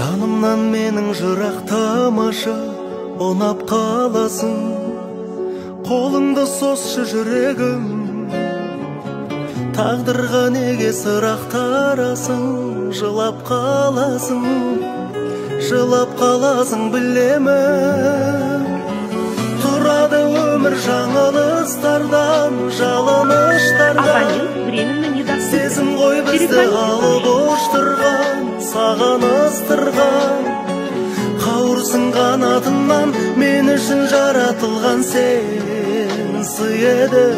Жанымнан менің жырақ тамаша ұнап қаласың, қолыңды сосшы жүрегім, тағдырға неге сұрақ тарасың, жылап қаласың білемін. Тұрады өмір жаңалыстардан, жалыныштардан, сезім ғой бізді алып ұштырған, саған ыстырған. Қауырсың қанатынан, мен үшін жаратылған сен сый едің.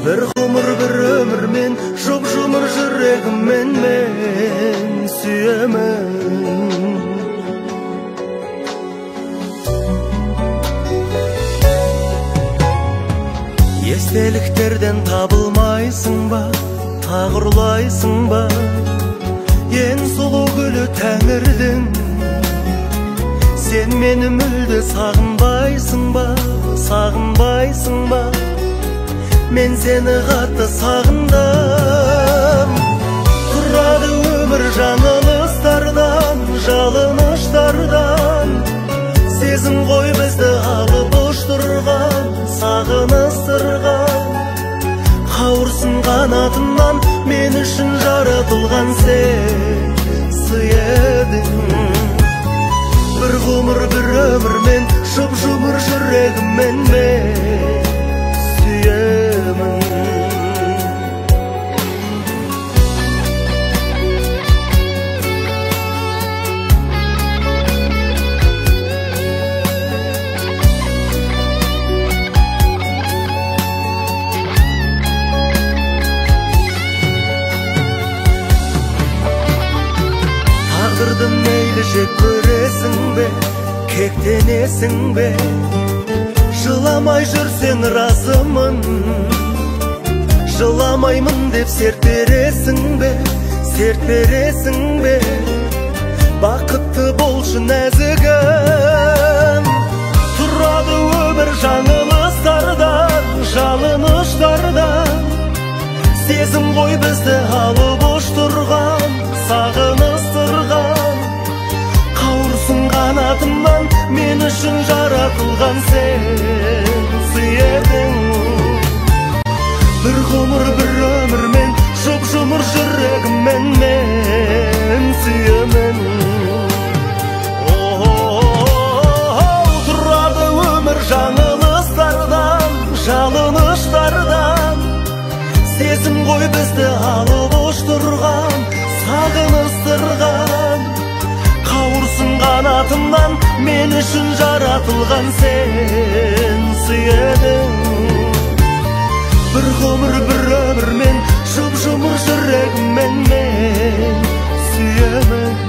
Bir ғұмыр bir өмірмен, жұп-жұмыр жүрегіммен мен сүйемін. Естеліктерден табылмайсың ба, тағырлайсың ба, ең сұлу гүлі тәңірдің. Сен мені мүлде сағынбайсың ба, мен сені қатты сағындым. Тұрады өмір жаңалыстардан, жалыныштардан, сезім ғой бізді алып ұштырған, саған ыстырған. Қауырсын қанатынан, мен үшін жаратылған сен сый едің. Bir ғұмыр bir өмірмен, жұп-жұмыр жүрегіммен мен сүйемін. Тағдырды мейлі жек көресің бе, кектенесің бе, жыламай жүрсең разымын. Жыламаймын деп серт бересің бе, бақытты болшы нәзігім. Тұрады өмір жаңылыстардан, жалыныштардан, сезім ғой бізді алып ұштырған, саған ыстырған. Қауырсын қанатымнан, мен үшін жаратылған сен сый едің. Bir ғұмыр bir өмірмен, жұп-жұмыр жүрегіммен мен сүйемін. Тұрады өмір жаңылыстардан, жалыныштардан, сезім ғой бізді алып ұштырған, саған ыстырған. Қауырсын қанатымнан, мен үшін жаратылған сен сый едің. Bir ғұмыр bir өмірмен, жұп-жұмыр жүрегіммен мен сүйемін.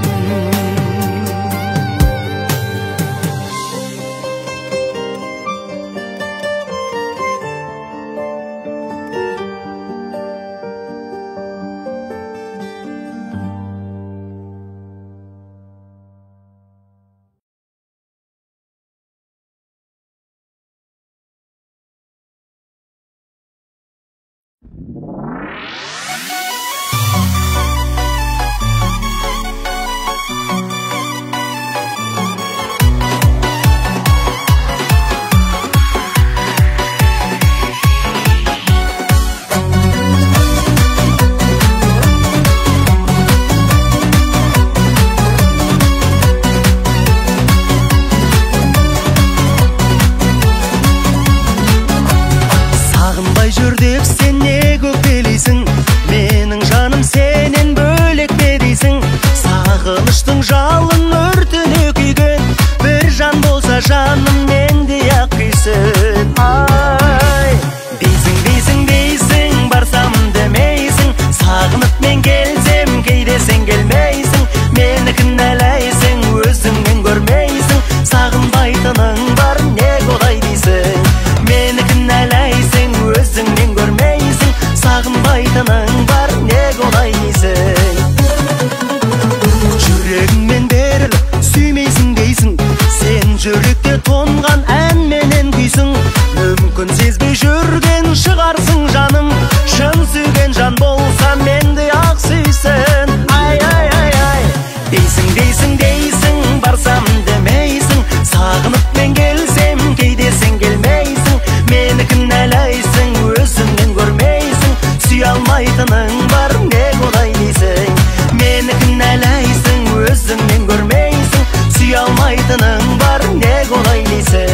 алмайтының бар, не болай дейсің? Мені кінәлайсың, өзіңнен көрмейсің, сүйе алмайтының бар, не болай дейсің?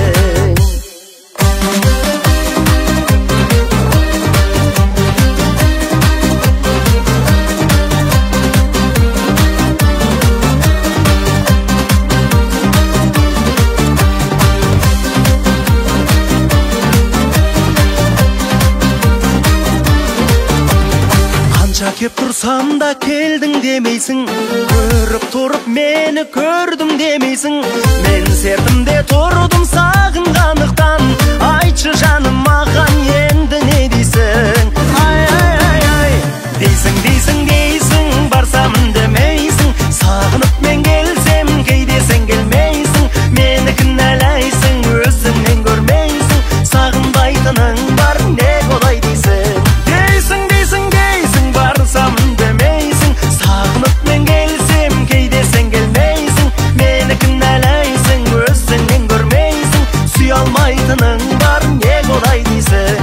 Кеп тұрсам да келдің демейсің, көріп тұрып мені көрдің демейсің. Мен сертімде тұрдым сағынғандықтан, айтшы жаным маған енді не дейсің? Ай, ай, ай, ай, дейсің, дейсің, дейсің, барсамын демейсің. Сағынып мен келсем, кейде сен келмейсің. Мені кінәлайсың, өзіңнен көрмейсің. Сағынбайтының бар, не болай дейсің? Дейсің, дейсің, дейсің, барсамын демейсің. Сағынып мен келсем, кейде сен келмейсің. Мені кінәлайсың, өзіңнен көрмейсің. Сүйе алмайтының бар, не болай дейсің?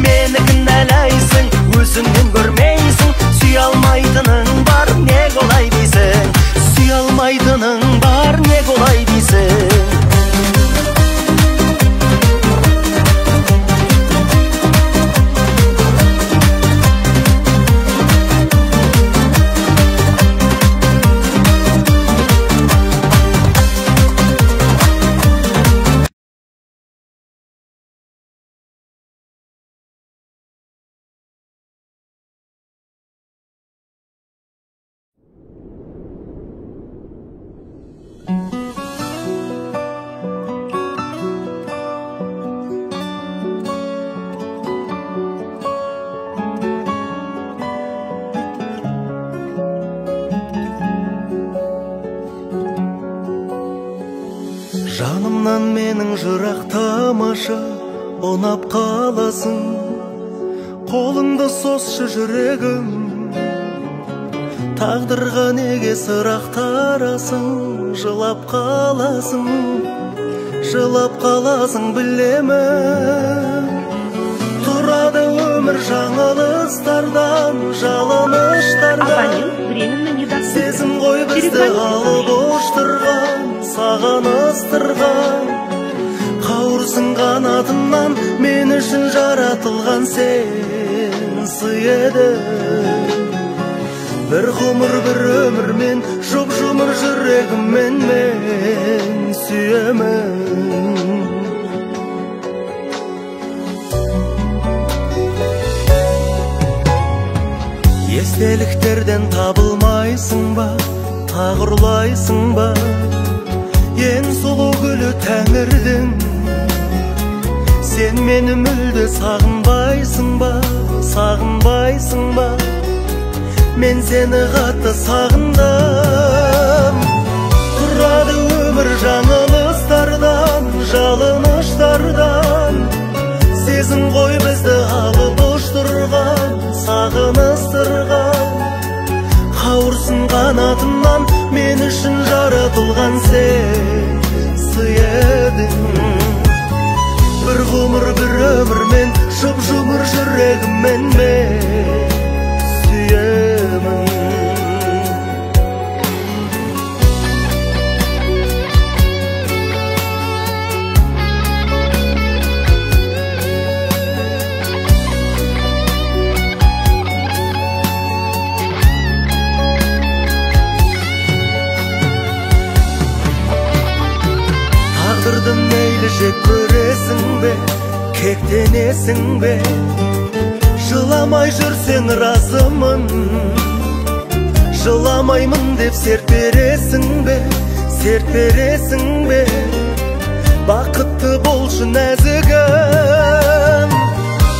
Мені кінәлайсың, өзіңнен көрмейсің. Сүйе алмайтының бар, не болай дейсің? Сүйе алмайтының бар, не болай дейсің? Жанымнан менің жырақтамашы, ұнап қаласың. Қолыңды сосшы жүрегім, тағдырға неге сырақтарасың? Жылап қаласың, жылап қаласың білемін. Тұрады өмір жаңалыстардан, жалыныштардан. Сезім ғой бізді алып ұштырған, саған ыстырған. Қауырсың қанатымнан, мен үшін жаратылған сен сый едің. Bir ғұмыр bir өмірмен, жұп-жұмыр жүрегіммен мен сүйемін. Естеліктерден табылмайсың ба, тағырлайсың ба? Ең сұлу гүлі тәңірдің, сен мені мүлде сағынбайсың ба, сағынбайсың ба? Мен сені қатты сағындым. Тұрады өмір жаңылыстардан, жалыныштардан. Сезім ғой бізді алып ұштырған, сағыныстырған. Қауырсың қанатымнан, мен үшін жаратылған сен сый едің. Bir ғұмыр bir өмірмен, жұп-жұмыр жүрегіммен мен сүйемін. Тағдырды мейлі жек көресің бе, кектенесің бе? Жыламай жүрсең разымын, жыламаймын деп серт бересің бе, серт бересің бе? Бақытты болшы нәзігім.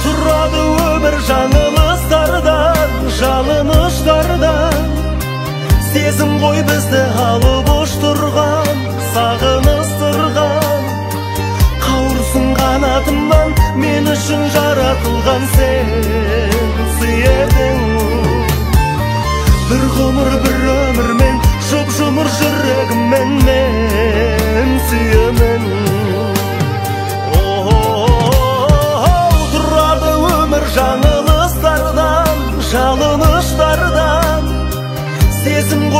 Тұрады өмір жаңылыстардан, жалыныштардан. Сезім ғой бізді алып ұштырған, сағыныстырған. Қауырсың қанатымнан, мен үшін жаратылған сен сый едің. Bir ғұмыр bir өмірмен, жұп-жұмыр жүрегіммен мен сүйемін. Тұрады өмір жаңылыстардан,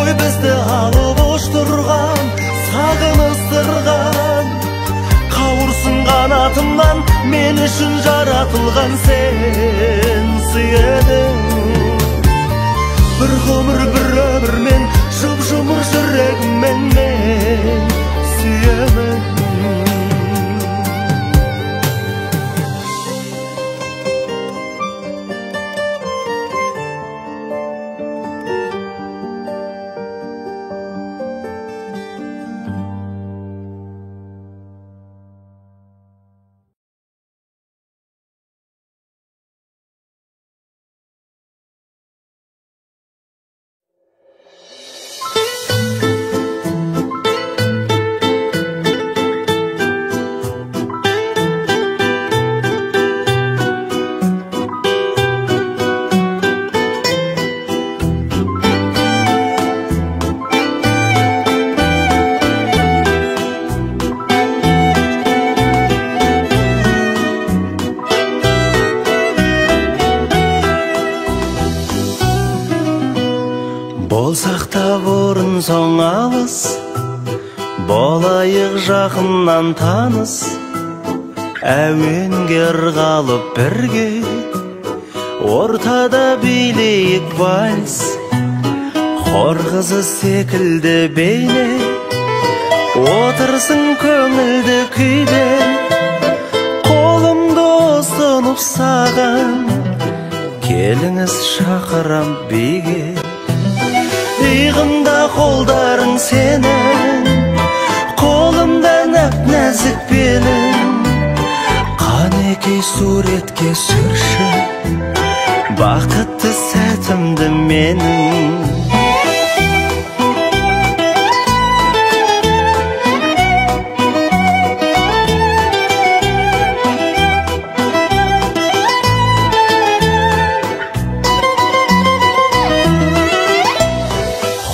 Ой бізді алып ош тұрған, сағыныстырған. Қауырсын қанатымнан, мен үшін жаратылған сен сүйедің. Bir ғұмыр bir ömірмен, жұп-жұмыр жүрегіммен мен сүйемін. Болсақ та бұрын соң алыс, болайық жақыннан таныс. Әуенге ырғалып бірге, ортада билейік вальс. Хор қызы секілді бейне, отырсың көңілді күйде. Қолымды ұсынып саған, келіңіз шақырам биге. Иығымда қолдарың сенің, қолымда нәп-нәзік белің. Қанекей суретке сүрші, бақытты сәтімді менің.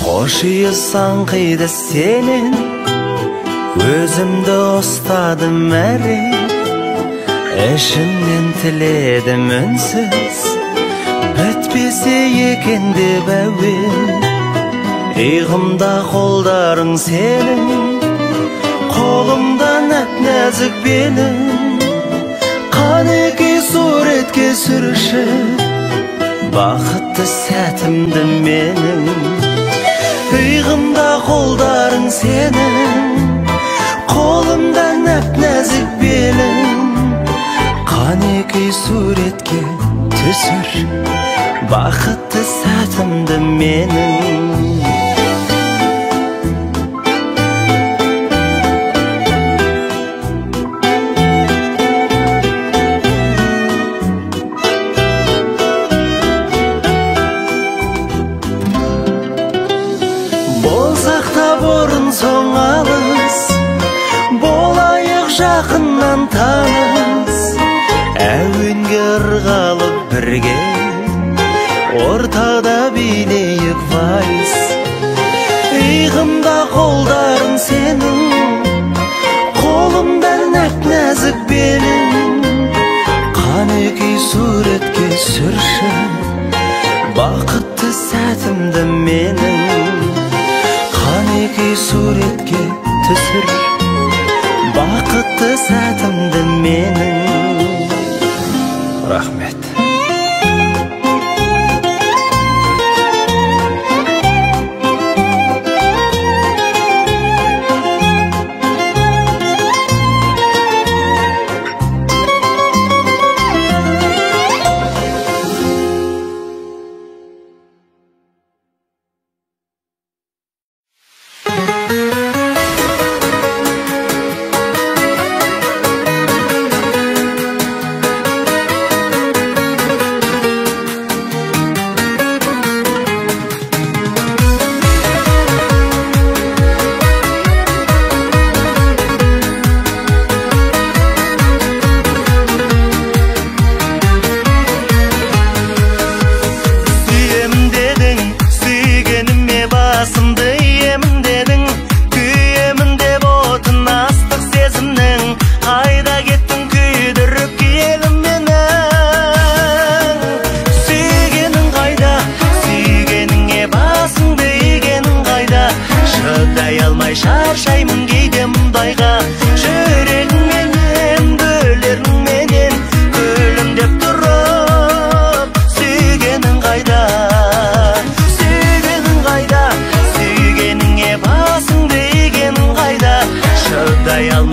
Қошиысаң қиды сенен, өзімді ұстадым әрең. Ішімнен тіледім үнсіз, бітпесе екен деп әуен. Иығымда қолдарың сенің, қолымда нәп-нәзік белің. Қанекей суретке сүрші, бақытты сәтімді менің. Иығымда қолдарың сенің, қолымда нәп-нәзік белің. Қанекей суретке түсір, бақытты сәтімді менің. Соң алыс, болайық жақыннан таныс. Әуенге ырғалып бірге, ортада билейік вальс. Иығымда қолдарың сенің, қолымда нәп-нәзік белің. Қанекей суретке сүрші, бақытты сәтімді менің. Қанекей суретке түсір, бақытты сәтімді менің. Рахмет.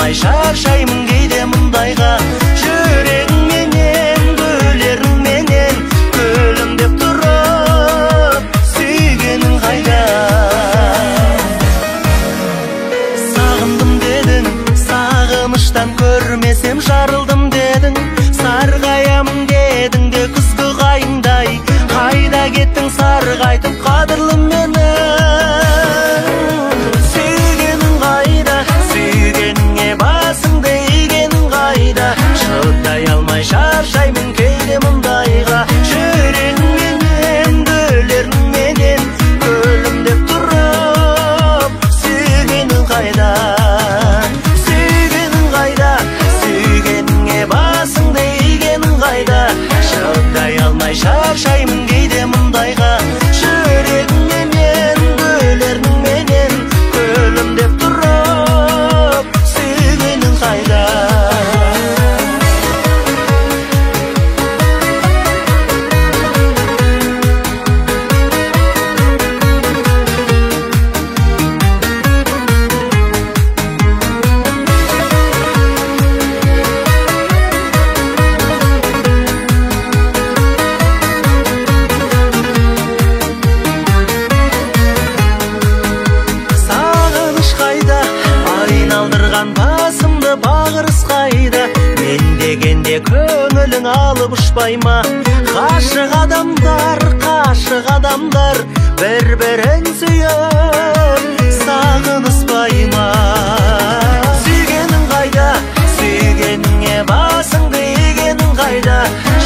алмай шаршаймын кейде мұндайға. Жүрегіңменен гүлеріңменен күлімдеп тұрып сүйгенің қайда? Сағындым дедің, сағыныштан көрмесем жарылдым дедің, сарғаямын дедің де күзгі қайыңдай. Қайда кеттің сарғайтып қадірлім мені? Сүйгенің қайда, сүйгеніңе басыңды игенің қайда? Шыдай алмай шаршаймын кейде мұндайға. Жүрегіңменен гүлеріңменен күлімдеп тұрып сүйгенің қайда? Сүйгенің қайда, сүйгеніңе басыңды игенің қайда? Шыдай алмай шаршаймын кейде мұндайға. Жүрегіңменен гүлеріңменен күлімдеп тұрып сүйгенің қайда? Сағыныш қайда, айналдырған басымды бағырыс қайда? Мен дегенде көңілің алып ұшпай ма? Ғашық адамдар бір-бірін сүйіп сағыныспай ма? Сүйгенің қайда, сүйгеніңе басыңды игенің қайда?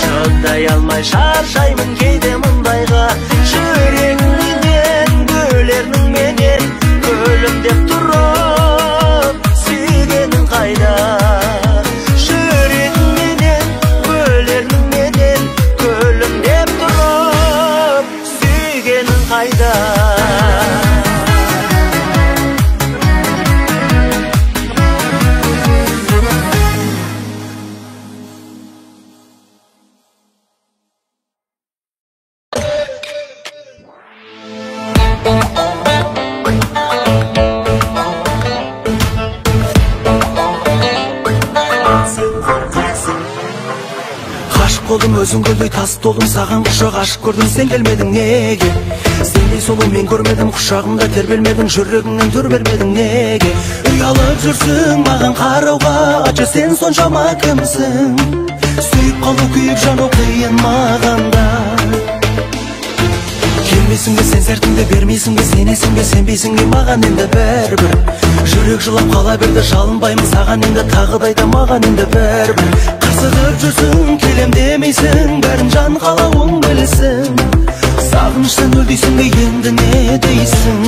Шыдай алмай шаршаймын кейде мұндайға. Жүрегіңменен гүлеріңменен күлімдеп тұрып сүйгенің қайда? Жүрегіңменен гүлеріңменен күлімдеп тұрып сүйгенің қайда? Ғашық болдым өзің гүлдей тас толдым, саған құшақ ашып көрдім, сен келмедің неге? Сендей сұлу мен көрмедім, құшағымда тербелмедің, жүрегіңнен түр бермедің неге? Ұялып жүрсің маған қарауға, ачы сен соншама кімсің? Сүйіп қалу күйіп жану қиын мағанда. Келмесің бе сен сертіңді, бермейсің бе сенесің бе, сенбейсің бе маған енді бәрібір. Жүрек жылап қала берді, жалынбаймын саған енді, тағыдай да маған енді бәрібір. Қырсығып жүрсің, келем демейсің, бәрін жан қалауың білсін. Сағыныштан өлдейсің бе енді не дейсің?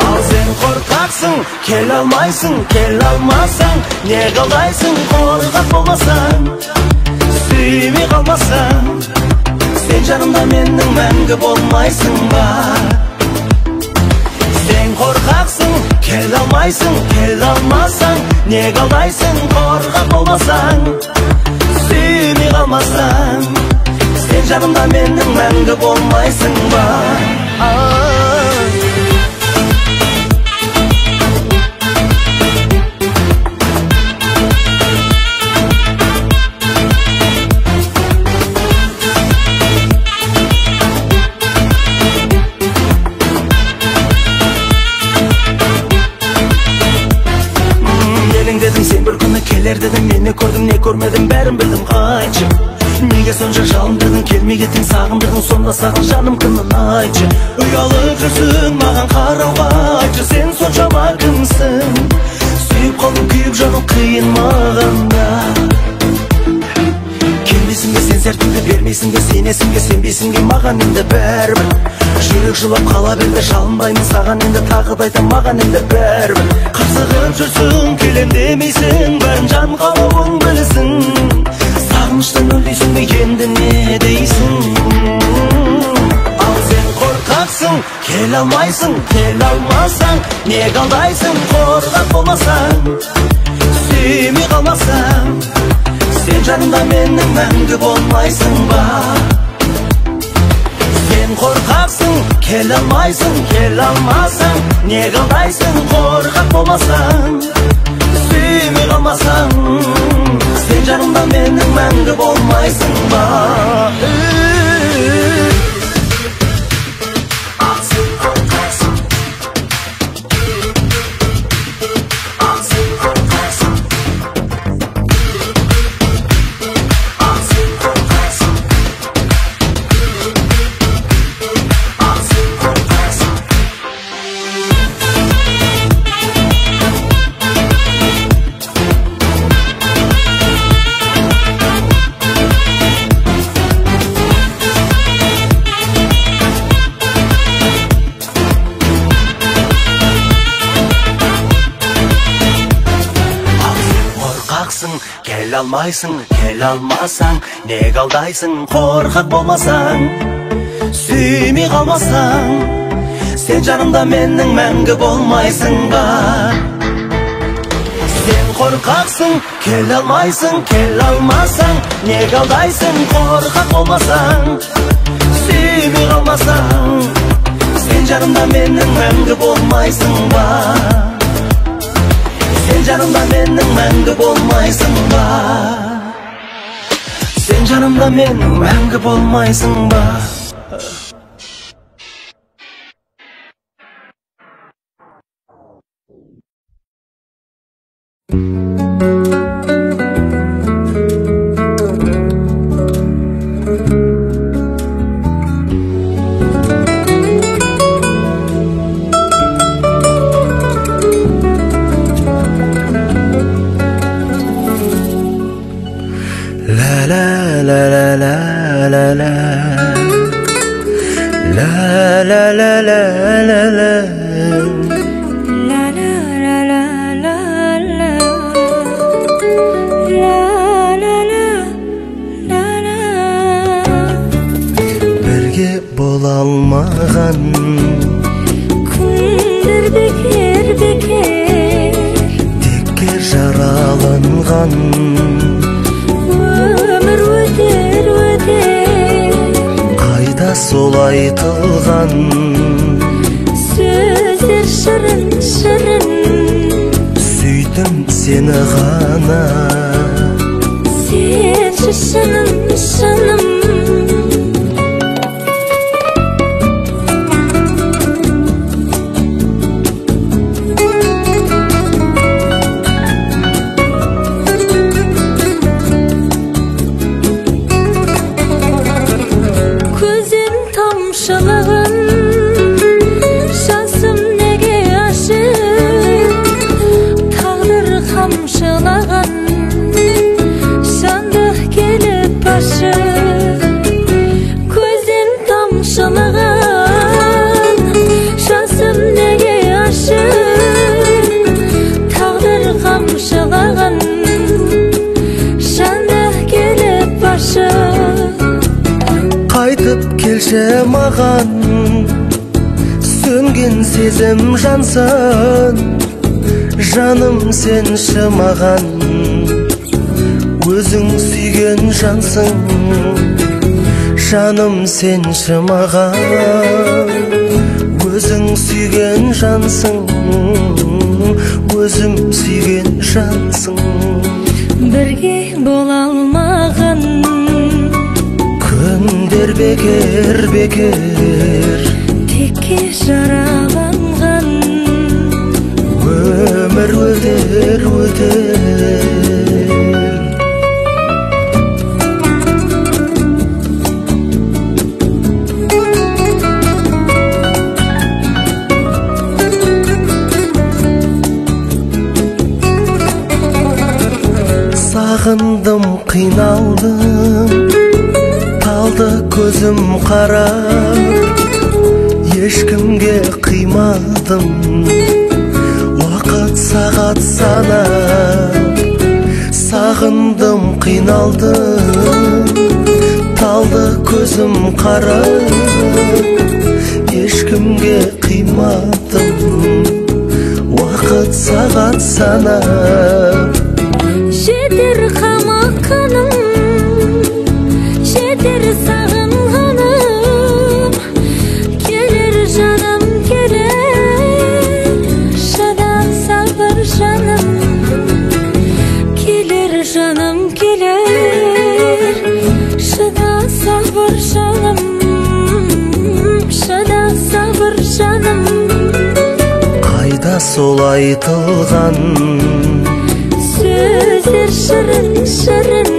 Ал сен қорқақсың, кел алмайсың, кел алмасаң, не қалдайсың? Қорқақ болмасаң, сүймей қалмасаң, сен жанымда менің мәңгі болмайсың ба? Сен қорқақсың, кел алмайсың, кел алмасаң, не қалдайсың? Қорқақ болмасаң, сүймей қалмасаң, сен жанымда менің мәңгі болмайсың ба? Сен бір күні келер дедің, мен не көрдім не көрмедім, бәрін білдім, қайтшы. Неге сонша жалындырдың, келмей кеттің, сағындырдың, сонда саған жаным кімін айтшы. Ұялып жүрсің маған қарауға, айтшы сен соншама кімсің? Сүйіп қалдым күйіп жаным қиын мағанда. Келмейсің бе сен сертіңді, бермейсің бе сенесің бе, сенбейсің бе маған енді бәрібір. Жүрек жылап қала берді, жалынбаймын саған енді, тағыдай да маған енді бәрібір. Қырсығып жүрсің, келем демейсің, бәрін жан қалауың білсін. Сағыныштан өлдейсің бе енді не дейсің? Ал сен қорқақсың, келе алмайсың, келе алмасаң, не қалдайсың? Қорқақ болмасаң, сүймей қалмасаң, сен жанымда менің мәңгі болмайсың ба? Сен қорқақсың, Kele almaysın, kele almasan, ne kaldaysın korkak olmasan, süymey kalmasan, sen canımda menin мәңгі болмайсың ба? Kele almaysın, kele almasan, ne kaldaysın korkak olmasan, süymey kalmasan, sen canımda menin мәңгі болмайсың ба? Sen korkaksın, kele almaysın, kele almasan, ne kaldaysın korkak olmasan, süymey kalmasan, sen canımda menin мәңгі болмайсың ба? Sen canımda menin мәңгі болмайсың ба? Sen canımda menin мәңгі болмайсың ба? Birge bola almagan күндер бекер бекер текке жараланған өмір өтер өтер қайда сол айтылған сөздер шырын шырын сүйдім сені ғана сенші шыным шыным Қайтып келші маған сөнген сезім жансың жаным сенші маған өзің сүйген жансың жаным сенші маған өзің сүйген жансың өзім сүйген жансың бірге бола алмаған күндер бекер бекер текке жараланған өмір өтер өтер сағындым қиналдым талды көзім қарап ешкімге қимадым уақыт сағат санап сағындым қиналдым талды көзім қарап ешкімге қимадым уақыт сағат санап жетер қамаққаным жетер сағынғаным келер сол айтылған сөздер шырын шырын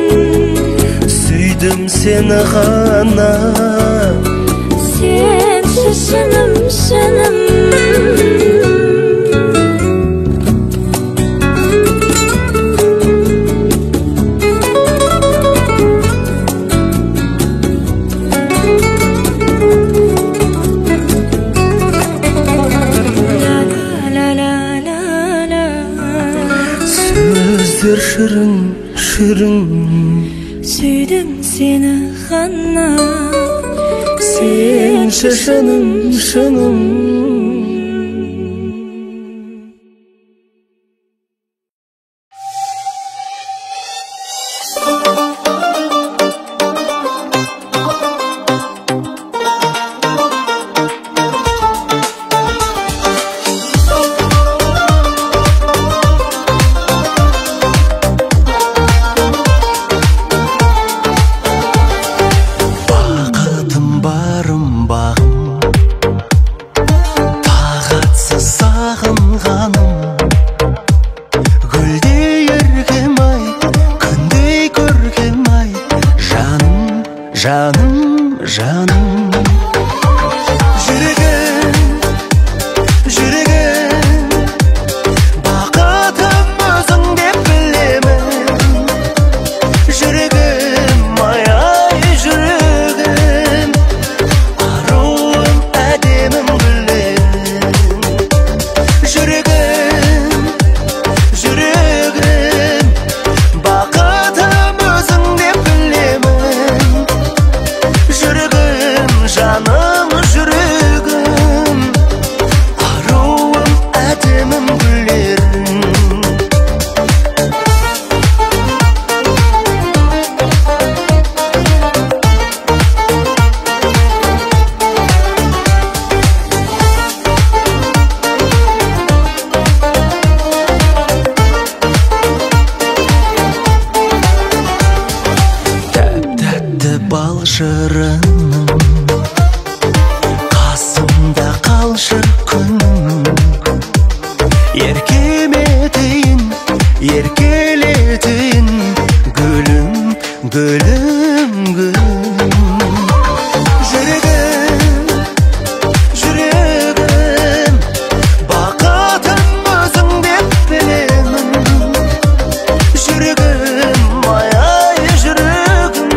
сүйдім сені ғана сенші шыным шыным сөздер шырын шырын сүйдім сені ғана сенші шыным шыным жаным жаным жүрегім жүрегім бақытым өзің деп білемін жүрегім ай ай жүрегім аруым әдемім гүлім жүрегім жүрегім бақытым өзің деп білемін жүрегім жаным жүрегім аруым әдемім гүлерім тәп-тәтті бал шырыным қасымда қалшы күнім еркелетейін гүлім гүлім гүлім жүрегім жүрегім бақытым өзің деп білемін жүрегім ай ай жүрегім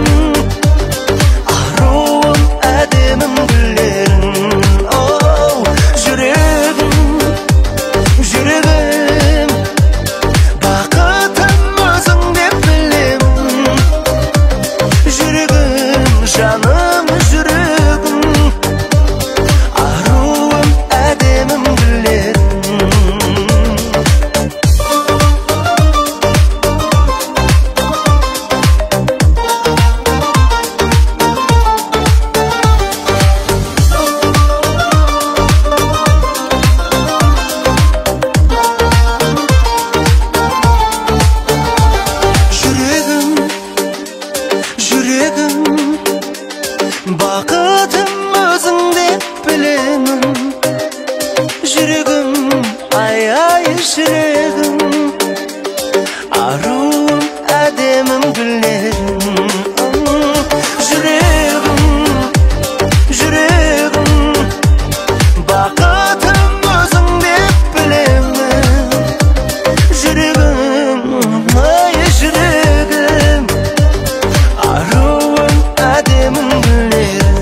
аруым әдемім гүлерім оу жүрегім жүрегім бақытым өзің деп білемін жүрегім жаным жүрегім аруым әдемім гүлерім жүрегім жүрегім бақытым өзің деп білемін жүрегім ай ай жүрегім аруым әдемім гүлерім жүрегім жүрегім бақытым өзің деп білемін жүрегім ай жүрегім аруым әдемім гүлерім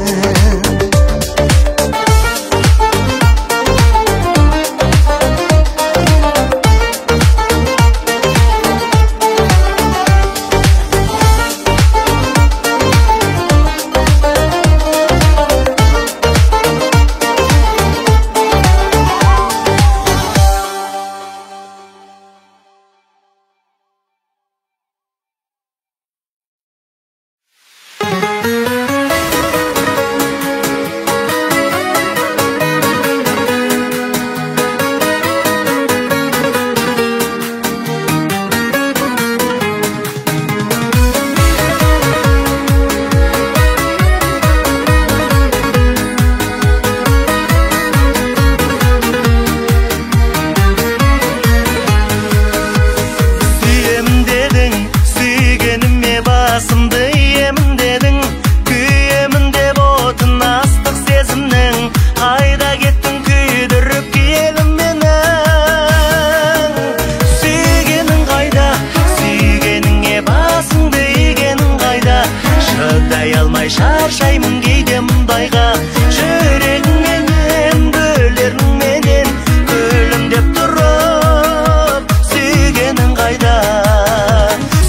мұндайға жүрегіңменен гүлеріңменен күлімдеп тұрып сүйгенің қайда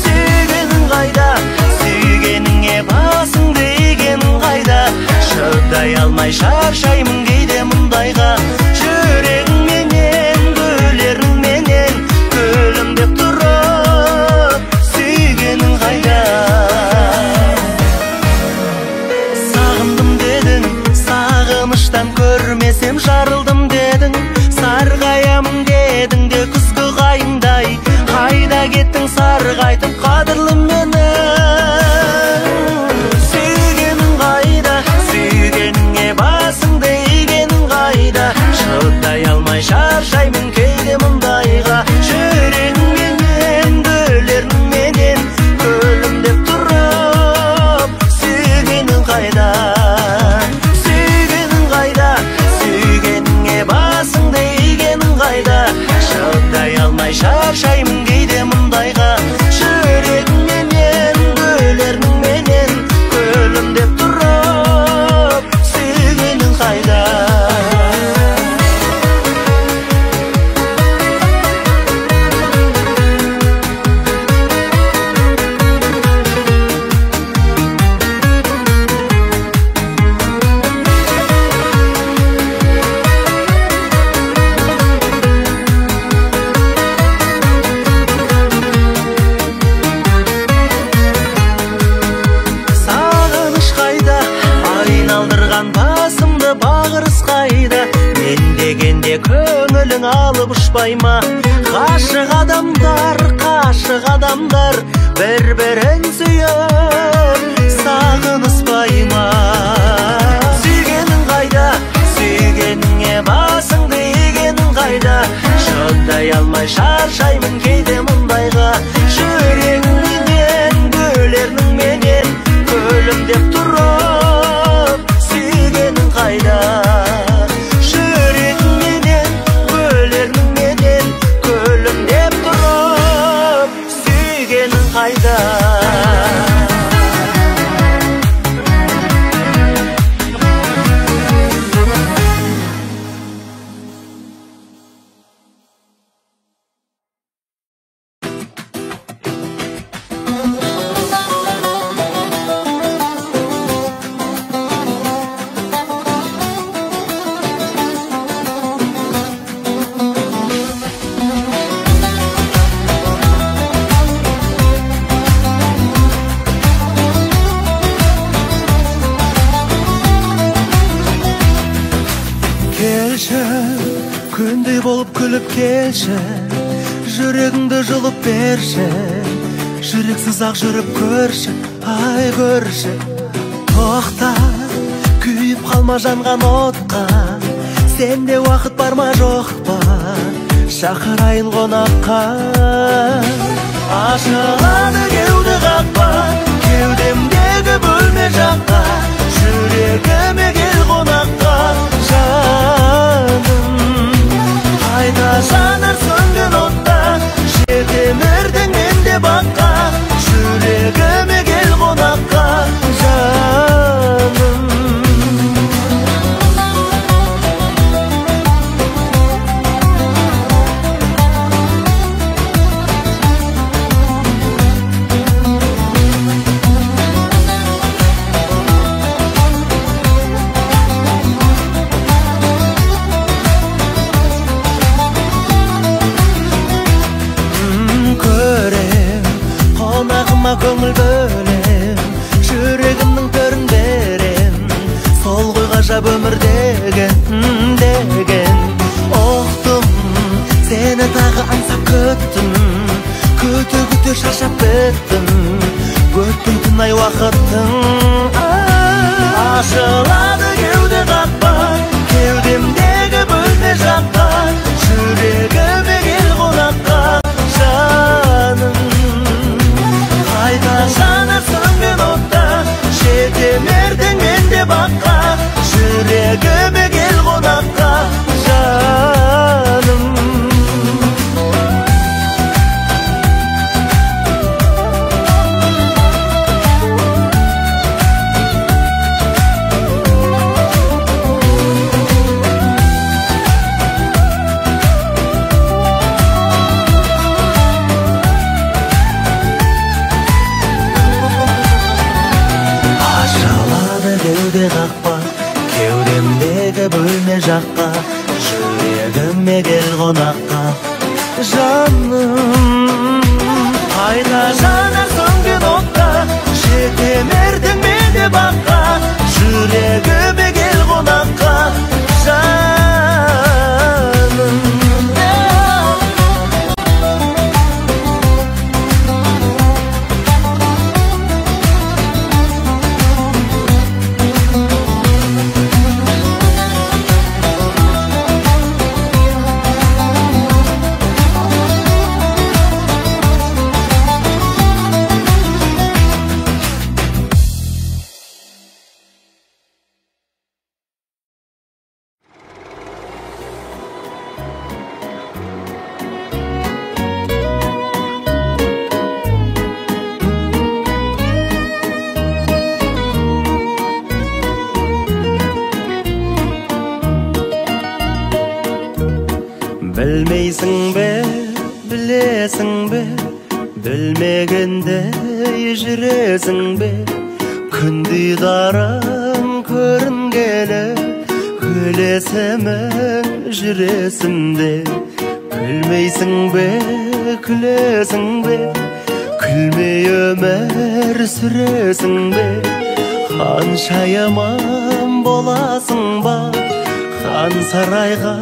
сүйгенің қайда сүйгеніңе басыңды игенің қайда шыдай алмай шаршаймын кейде мұндайға жүрегіңменен гүлеріңменен күлімдеп тұрып сүйгенің қайда сағындым дедің сағыныштан көрмесем жарылдым дедің сарғаямын дедің де күзгі қайыңдай қайда кеттің сарғайтып қадірлім мені сүйгенің қайда сүйгеніңе басыңды игенің қайда шыдай алмай шаршаймын кейде мұндайға жүрегіңменен гүлеріңменен күлімдеп тұрып сүйгенің қайда сүйгенің қайда сүйгеніңе басыңды игенің қайда шыдай алмай шаршаймын кейде мұндайға жүрегіңменен гүлеріңменен күлімдеп тұрып сүйгенің қайда сағыныш қайда айналдырған басымды бағырыс қайда мен дегенде көңілің алып ұшпай ма ғашық адамдар бір-бірін сүйіп сағыныспай ма сүйгенің қайда сүйгеніңе басыңды игенің қайда шыдай алмай шаршаймын кейде мұндайға жүрегіңменен гүлеріңменен күлімдеп тұрып сүйгенің қайда жүрегіңменен гүлеріңменен күлімдеп тұрып сүйгенің қайда келші күндей болып күліп келші жүрегіңді жұлып берші жүрексіз ақ жүріп көрші ай көрші тоқта күйіп қалма жанған отқа сенде уақыт бар ма жоқ па шақырайын қонаққа ашылады кеуде қақпа кеудемдегі бөлме жаққа жүрегіме кел қонаққа жаным қайда жанар сөнген отта жетем ертең мен де баққа жүрегіме кел қонаққа жаным көңіл бөлем жүрегімнің төрін берем сол ғой ғажап өмір деген оқтым сені тағы аңсап күттім күте шаршап біттім өтпейтін ай уақыттың ашылады кеуде қақпа кеудемдегі бөлме жаққа жүрегіме кел қонаққа жаным қайда жанар сөнген отта жетем ертең мен де баққа жүрегіме кел қонаққа жаным кеудемдегі бөлме жаққа, жүрегіме кел қонаққа. Жаным, қайта жанар сөнген отқа, жетем ертең менде баққа, жүрегіме кел қонаққа. Жаным, білмейсің бе, білесің бе, білмегенде жүресің бе, күндейдарың көрінгелі, күлесімі жүресімде. Күлмейсің бе, күлесің бе, күлмей өмір сүресің бе, ханшайымым боласың ба, хан сарайға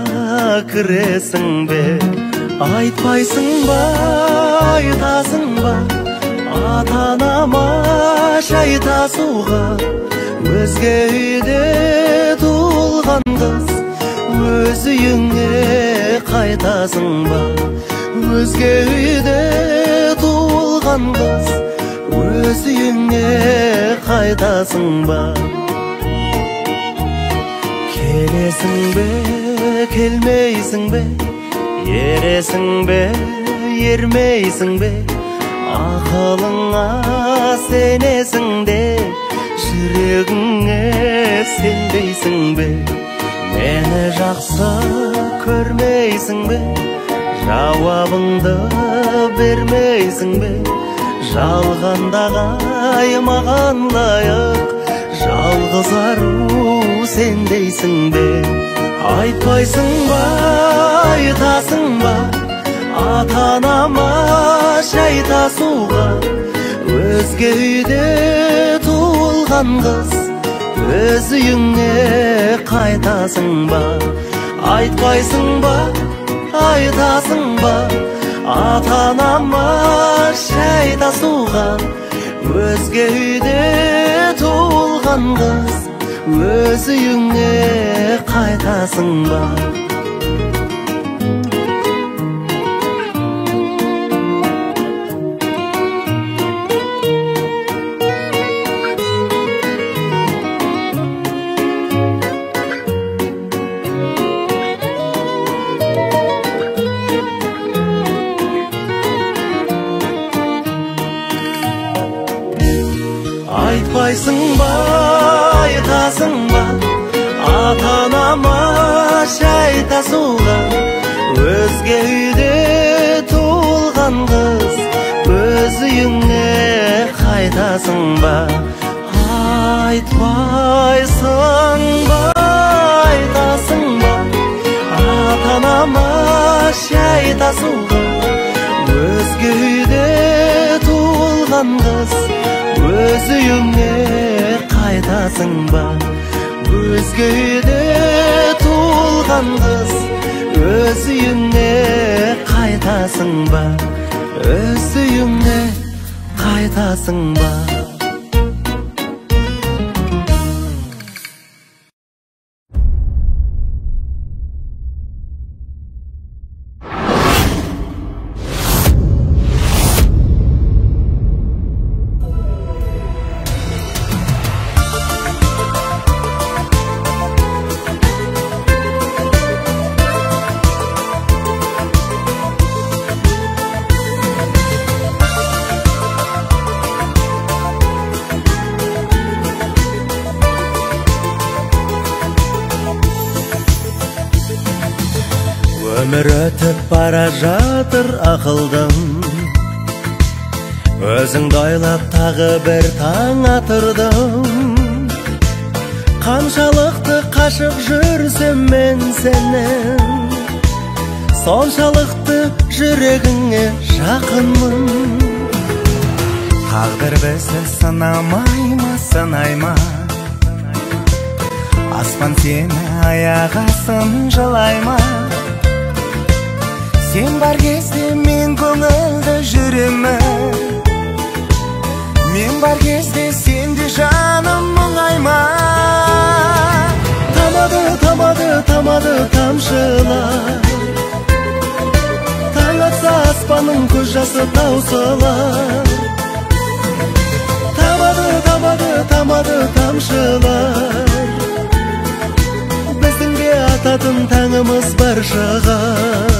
кіресің бе. Айтпайсың ба, айтасың ба, ата-анама шай тасуға, өзге үйде туылған қыз, өз үйіңе қайтасың ба. Өзге үйде туылған қыз, өз үйіңе қайтасың ба. Келесің бе, келмейсің бе, ересің бе, ермейсің бе, ақылыңа сенесің де, жүрегіңе сенбейсің бе. Мені жақсы көрмейсің бе, жауабыңды бермейсің бе, жалғандағай маған лайық, жалғыз ару сендейсің бе. Айтпайсың ба, айтасың ба, ата-анама шай тасуға, өзге үйде туылған қыз, өз үйіңе қайтасың ба. Айтпайсың ба, айтасың ба, ата-анама шай тасуға, өзге үйде туылған қыз, өз үйіңе қайтасың ба. Айтпайсың ба, айтасың ба, ата-анама шай тасуға, өзге үйде туылған қыз, өз үйіңе қайтасың ба. Айтпайсың ба, айтасың ба, ата-анама шай тасуға, өзге үйде туылған қыз, өз үйіңе қайтасың ба. Өзге үйде туылған қыз, өз үйіңе қайтасың ба. Өз үйіңе қайтасың ба. Өмір өтіп бара жатыр ақылдым, өзіңді ойлап тағы бір таң атырдым. Қаншалықты қашып жүрсем мен сенен, соншалықты жүрегіңе жақынмын. Тағдыр бізді сынамай ма, сынай ма? Аспан сені аяғасын жылай ма? Сен бар кезде мен көңілді жүремін, мен бар кезде сенде жаным мұңайма. Тамады, тамады, тамады тамшылар, таң атса аспанның көз жасы таусылар. Тамады, тамады, тамады тамшылар, біздің де ататын таңымыз бар шығар.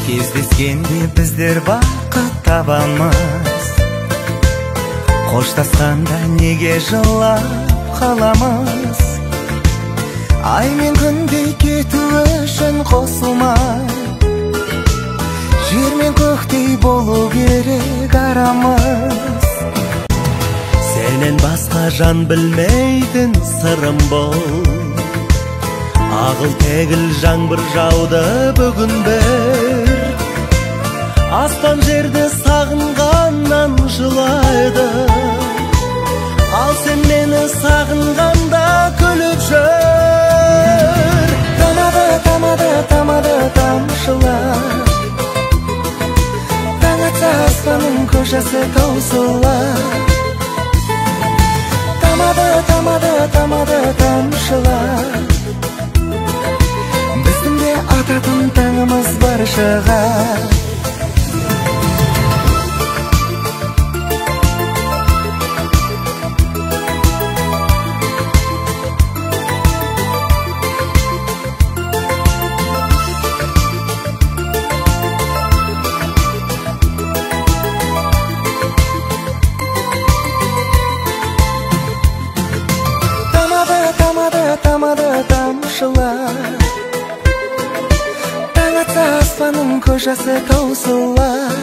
Кездескенде біздер бақыт табамыз, қоштасқанда неге жылап қаламыз? Ай мен күндей кету үшін қосылмай, жер мен көктей болу керек арамыз. Сенен басқа жан білмейтін сырым бол, ағыл тегіл жаңбыр жауды бүгін бір. Аспан жерді сағынғаннан жылайды, ал сен мені сағынғанда күліп жүр. Тамады, тамады, тамады тамшылар, таң атса аспанның көз жасы таусылар. Тамады, тамады, тамады тамшылар, біздің де ататын таңымыз бар шығар. Тамады тамшылар, таң атса аспанның көз жасы таусылар.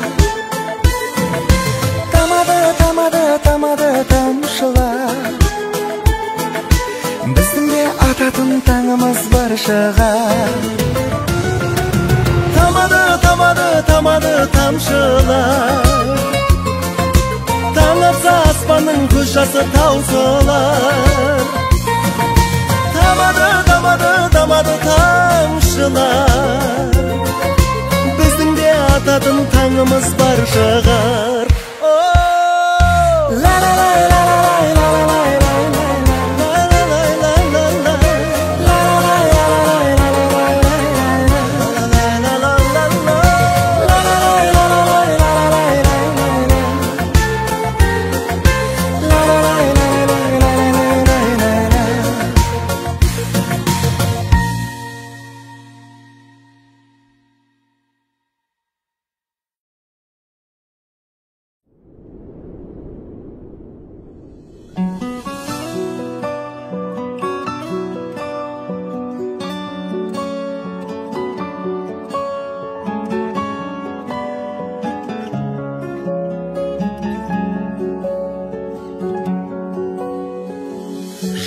Тамады, тамады, тамады тамшылар, біздің де ататын таңымыз бар шығар. Тамады, тамады, тамады тамшылар, таң атса аспанның көз жасы таусылар. Тамады, тамады, тамады тамшылар, біздің де ататын таңымыз бар шығар.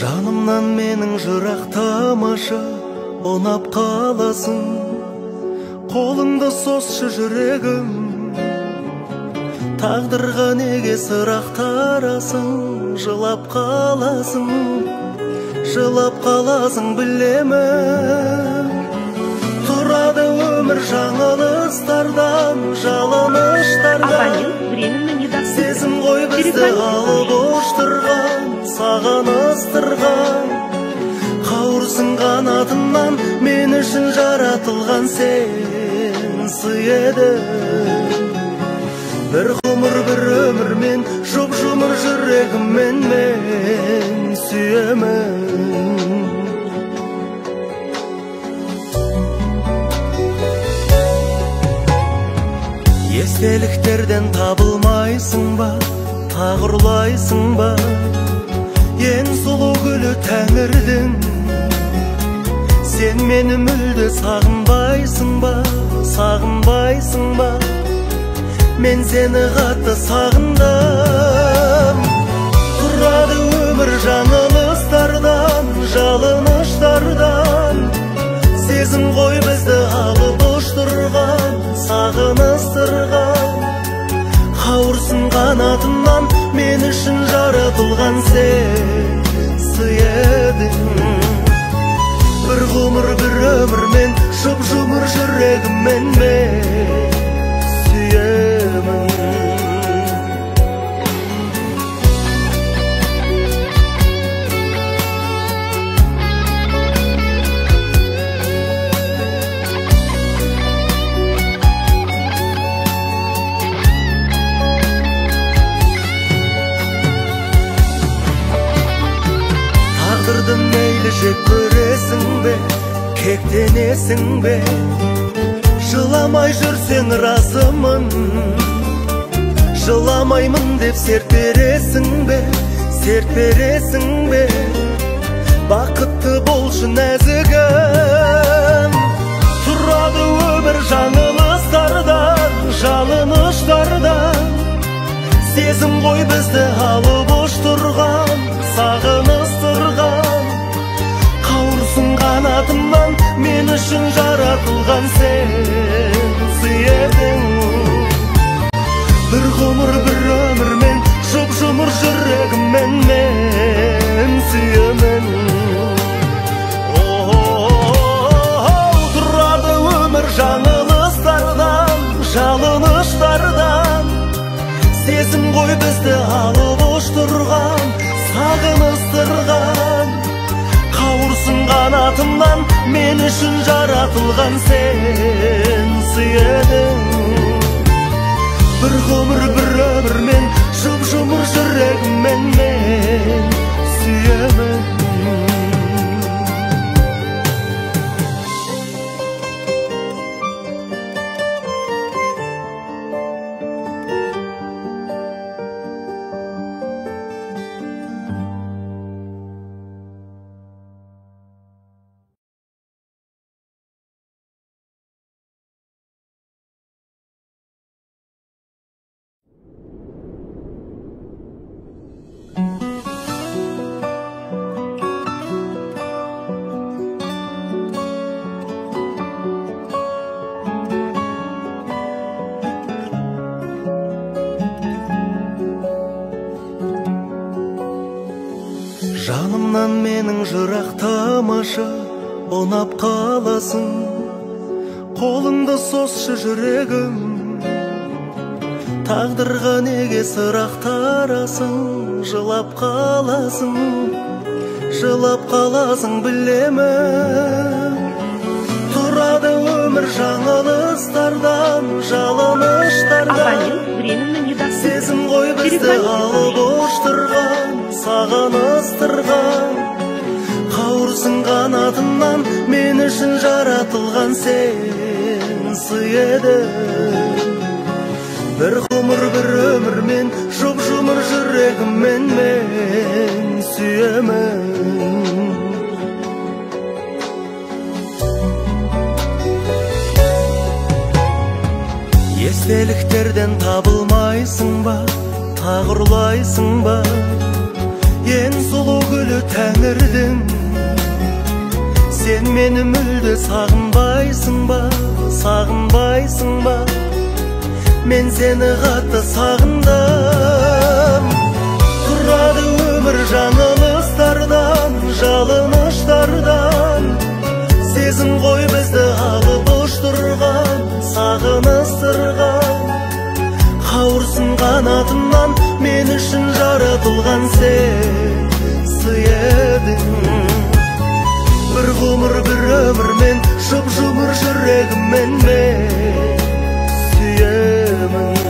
Жанымнан менің жырақтамашы, ұнап қаласың, қолыңды сосшы жүрегім. Тағдырға неге сырақтарасың, жылап қаласың білемін. Тұрады өмір жаңылыстардан, жалыныштардан. Сезім ғой бізді алып оштырған, саған ыстырған. Қауырсың қанатымнан, мен үшін жаратылған сен сый едің. Bir ғұмыр бір өмірмен, жұп-жұмыр жүрегіммен мен сүйемін. Естеліктерден табылмайсың ба, тағырлайсың ба, ең сұлу гүлі тәңірдің. Сен мені мүлде сағынбайсың ба, мен сені қатты сағындым. Тұрады өмір жаңылыстардан, жалыныштардан. Сезім ғой бізді алып ұштырған, сағыныстырған. Қауырсын қанатымнан, мен үшін жаратылған сен сый едің. Bir ғұмыр, bir өмір мен, жұп-жұмыр жүрегіммен мен сүйемін. Тағдырды мейлі жек көресің бе, кектенесің бе? Жыламай жүрсең разымын, жыламаймын деп серт бересің бе, серт бересің бе? Бақытты болшы нәзігім. Тұрады өмір жаңылыстардан, жалыныштардан. Сезім ғой бізді алып ұштырған, сағыныстырған. Қауырсын қанатымнан, мен үшін жаратылған сен сый едің. Bir ғұмыр, bir өмір мен, жұп-жұмыр жүрегіммен мен сүйемін. Тұрады өмір жаңылыстардан, жалыныштардан. Сезім ғой бізді алып ұштырған, сағыныстырған. Қауырсын қанатымнан, мен үшін жаратылған сен сый едің. Bir ғұмыр, bir өмір мен, жұп-жұмыр жүрегіммен мен сүйемін. Жанымнан менің жырақтамашы, ұнап қаласың. Қолыңды сосшы жүрегім, тағдырға неге сырақтарасың? Жылап қаласың, жылап қаласың білемін. Тұрады өмір жаңылыстардан, жалыныштардан. Сезім ғой бізді алып ұштырған, сағыныстырған. Қауырсын қанатымнан, мен үшін жаратылған сен сый едің. Bir ғұмыр, bir өмір мен, жұп-жұмыр жүрегіммен мен сүйемін. Естеліктерден табылмайсың ба, тағырлайсың ба? Ең сұлу гүлі тәңірдің. Сен мені мүлде сағынбайсың ба, сағынбайсың ба? Мен сені қатты сағындым. Тұрады өмір жаңылыстардан, жалыныштардан. Сезім ғой бізді алып ұштырған, сағыныстырған. Қауырсын қанатымнан, мен үшін жаратылған сен сый едің. Bir ғұмыр, bir өмір мен, жұп-жұмыр жүрегіммен мен сүйемін.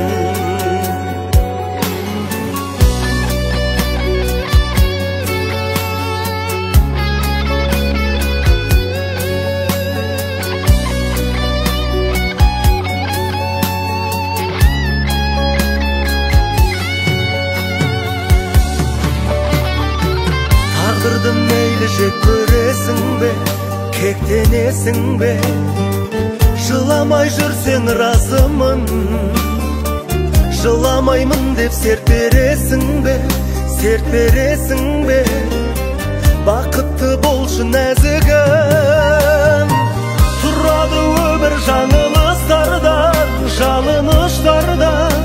Тағдырды мейлі жек көресің бе, кектенесің бе? Жыламай жүрсең разымын, Жыламаймын деп серт бересің бе, серт бересің бе? Бақытты болшы нәзігім. Тұрады өмір жаңылыстардан, жалыныштардан.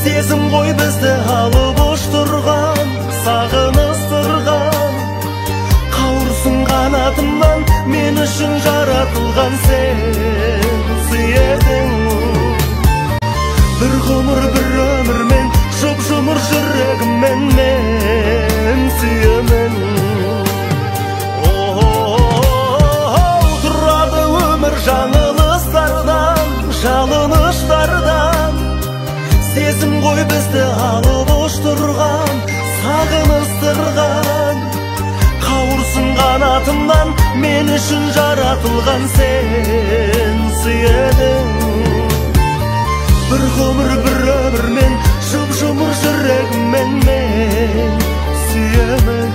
Сезім ғой бізді алып ұш тұрған, сағыныстырған. Қауырсын қанатымнан, мен үшін жаратылған сен сүйедің. Bir ғұмыр, bir өмірмен, жұп-жұмыр жүрегіммен мен сүйемін. Тұрады өмір жаңылыстардан, жалыныштардан. Сезім ғой бізді алып ұш тұрған, сағыныстырған. Қауырсын қанатымнан, мен үшін жаратылған сен сүйедің. Bir ғұмыр, bir өмірмен, жұп-жұмыр жүрегіммен мен сүйемін.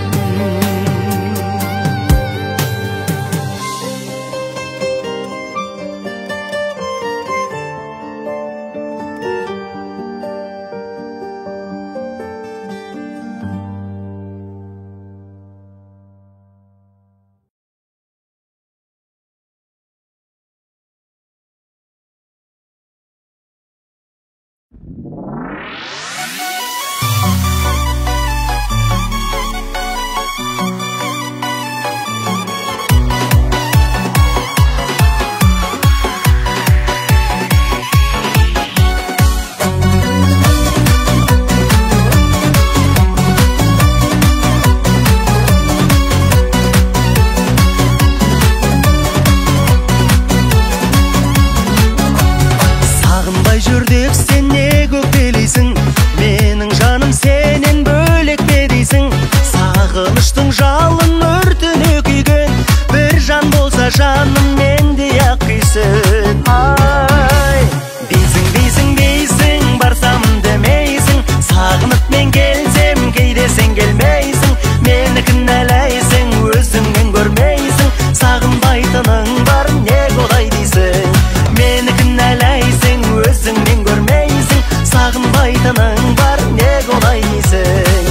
Жаным менде ақ күйсін. Ай, дейсің, барсам демейсің. Сағынып мен келсем, кейде сен келмейсің. Мені кінәлайсың, өзіңнен көрмейсің. Сағынбайтының бар, не олай дейсің. Мені кінәлайсың, өзіңнен көрмейсің. Сағынбайтының бар, не олай дейсің.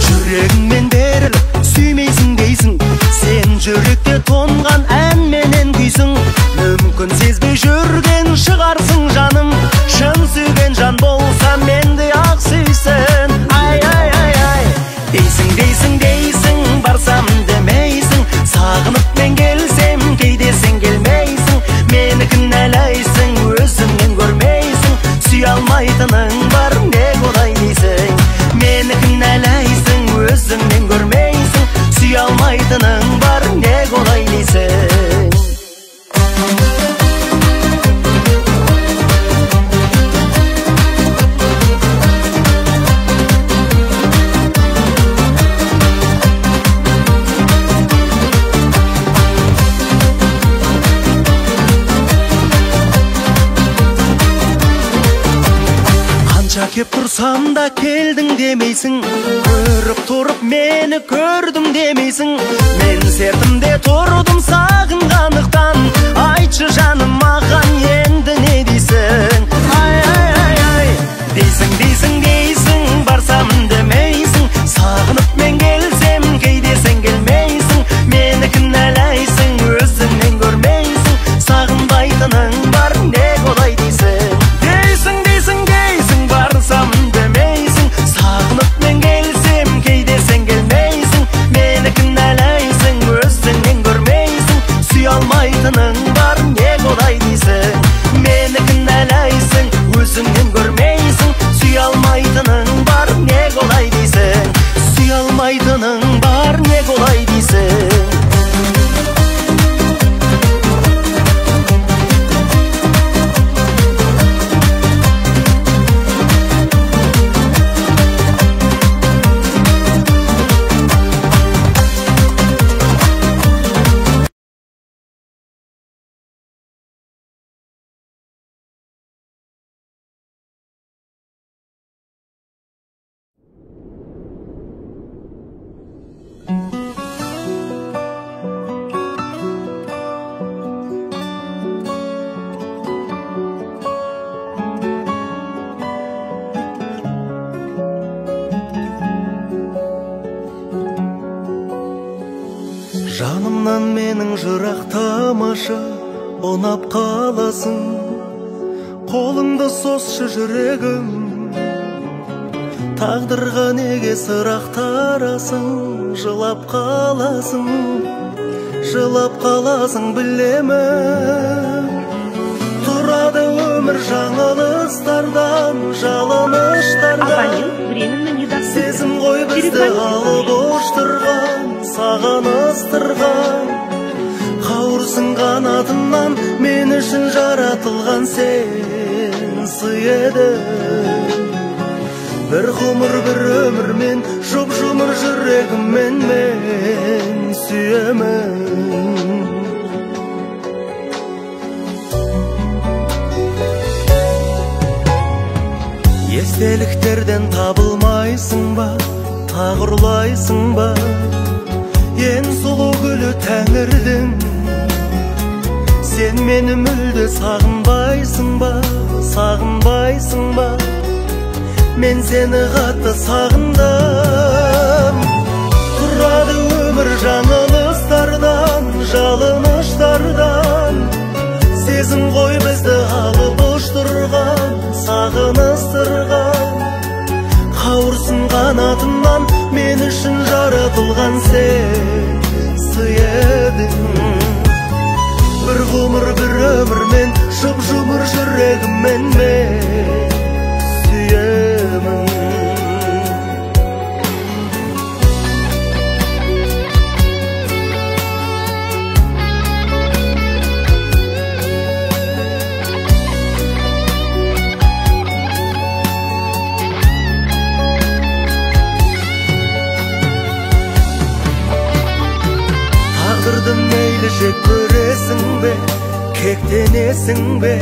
Жүрегіңмен беріліп, сүймейсің дейсің. Сен жүректе тонған ән менен күйсің. Мүмкін сезбей жүрген шығарсың жаным. Шын сүйген жан болса менде ақ сүйсін. Ай, дейсің, барсам демейсің. Сағынып мен келсем, кейде сен келмейсің. Мені кінәлайсың, өзіңнен көрмейсің. Сүй алмайтының бар, не олай дейсің. Мені кінәлайсың, өзіңнен көрмейсің. Сүй алмайтының бар, не олай дейсің. Қанша кеп тұрсам да келдің демейсің. Көріп тұрып мені көрдім демейсің. Мен сертімде тұрдым сағынғандықтан. Айтшы жаным маған енді не дейсің. Ай, дейсің, барсам демейсің. Сағынып мен келсем, кейде сен келмейсің. Мені кінәлайсың, өзіңнен көрмейсің. Сағынбайтының бар, не олай дейсің. Дейсің, барсам демейсің. Сағынып мен келсем, кейде сен келмейсің. Мені кінәлайсың, өзіңнен көрмейсің. Сүй алмайтының бар, не олай дейсің. Мені Жанымнан менің жырақ тамаша ұнап қаласың, қолыңды сосшы жүрегім, тағдырға неге сырақтарасың, жылап қаласың білемін. Тұрады өмір жаңылыстардан, жалыныштардан, сезім ғой бізді алып ұштырған, саған ыстырған. Қауырсың қанатымнан, мен үшін жаратылған сен сый едің. Bir ғұмыр bir өмірмен, жұп-жұмыр жүрегіммен мен сүйемін. Естеліктерден табылмайсың ба, тағырлайсың ба, ең сұлу гүлі тәңірдің. Сен мені мүлде сағынбайсың ба, мен сені қатты сағындым. Тұрады өмір жаңылыстардан, жалыныштардан, сезім ғой бізді алып ұштырған, сағыныстырған. Қауырсың қанатымнан, мен үшін жаратылған сен сый едің. Bir ғұмыр bir өмірмен, жұп-жұмыр жүрегіммен мен сүйемін. Тағдырды мейлі жек көресің бе, кектенесің бе,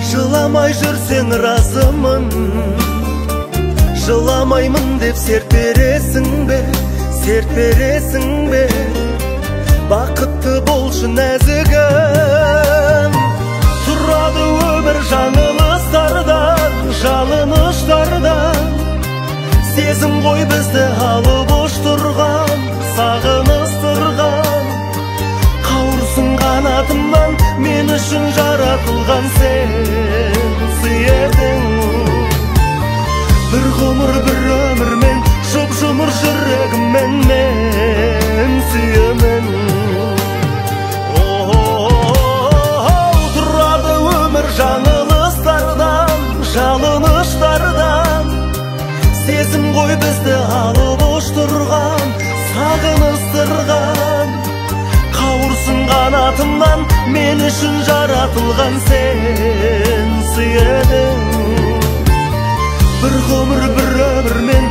жыламай жүрсең разымын. Жыламаймын деп серт бересің бе, бақытты болшы нәзігім. Тұрады өмір жаңылыстардан, жалыныштардан, сезім ғой бізді алып ұштырған, сағыныстырған. Қауырсың қанатымнан, мен үшін жаратылған сен сый едің. Bir ғұмыр bir өмірмен, жұп-жұмыр жүрегіммен мен сүйемін. Тұрады өмір жаңылыстардан, жалыныштардан, сезім ғой бізді алып ұштырған, сағыныстырған. Қауырсың қанатымнан, мен үшін жаратылған сен сый едің. Bir ғұмыр bir өмірмен,